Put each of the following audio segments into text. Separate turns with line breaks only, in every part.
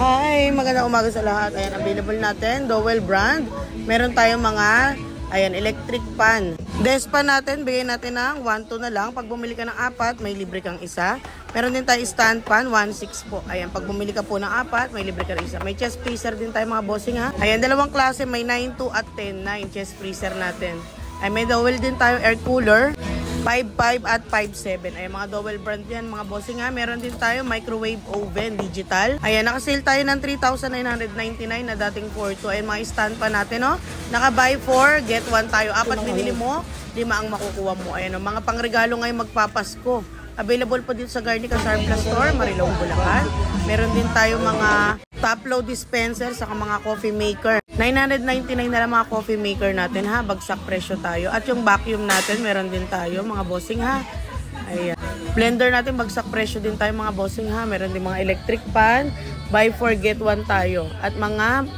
Hi, magandang umaga sa lahat. Ayan, available natin, Dowel brand. Meron tayong mga, ayan, electric pan. Despan natin, bigyan natin ng 1.2 na lang. Pag bumili ka ng 4, may libre kang isa. Meron din tayo stand pan, 1.6 po. Ayan, pag bumili ka po ng 4, may libre ka rin isa. May chest freezer din tayo mga bossing ha. Ayan, dalawang klase, may 9.2 at 10.9 chest freezer natin. Ay, may Dowel din tayo air cooler. 5.5 at 5.7. Ayan, mga Dowel brand yan, mga bossing ha. Meron din tayo microwave oven, digital. Ayan, nakasale tayo ng 3,999 na dating 4.2. Ayan, mga stand pa natin, no? Naka-buy 4, get 1 tayo. 4 binili mo, 5 ang makukuha mo. Ayan, no? Mga pangregalo ngayon magpapasko. Available po dito sa Garnica Surplus Store, Marilao, Bulacan. Meron din tayo mga top load dispenser sa mga coffee maker. 999 na lang mga coffee maker natin ha. Bagsak presyo tayo. At yung vacuum natin, meron din tayo mga bossing ha. Ayan. Blender natin, bagsak presyo din tayo mga bossing ha. Meron din mga electric pan. Buy 4, get 1 tayo. At mga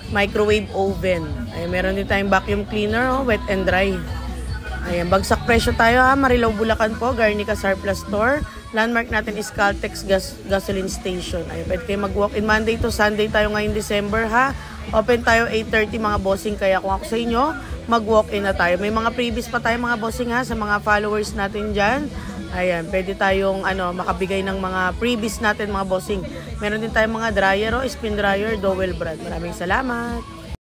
microwave oven. Ayan, meron din tayong vacuum cleaner, oh, wet and dry. Ayan, bagsak presyo tayo ha. Marilao, Bulacan po, Garnica Surplus Store. Landmark natin is Caltex Gasoline Station. Ayan, pwede kayo mag-walk-in Monday to Sunday tayo ngayong December ha. Open tayo 8:30 mga bossing. Kaya kung ako sa inyo, mag-walk-in na tayo. May mga previous pa tayo mga bossing ha sa mga followers natin dyan. Ayan, pwede tayong makabigay ng mga previous natin mga bossing. Meron din tayong mga dryer o spin dryer, Dowel brand. Maraming salamat.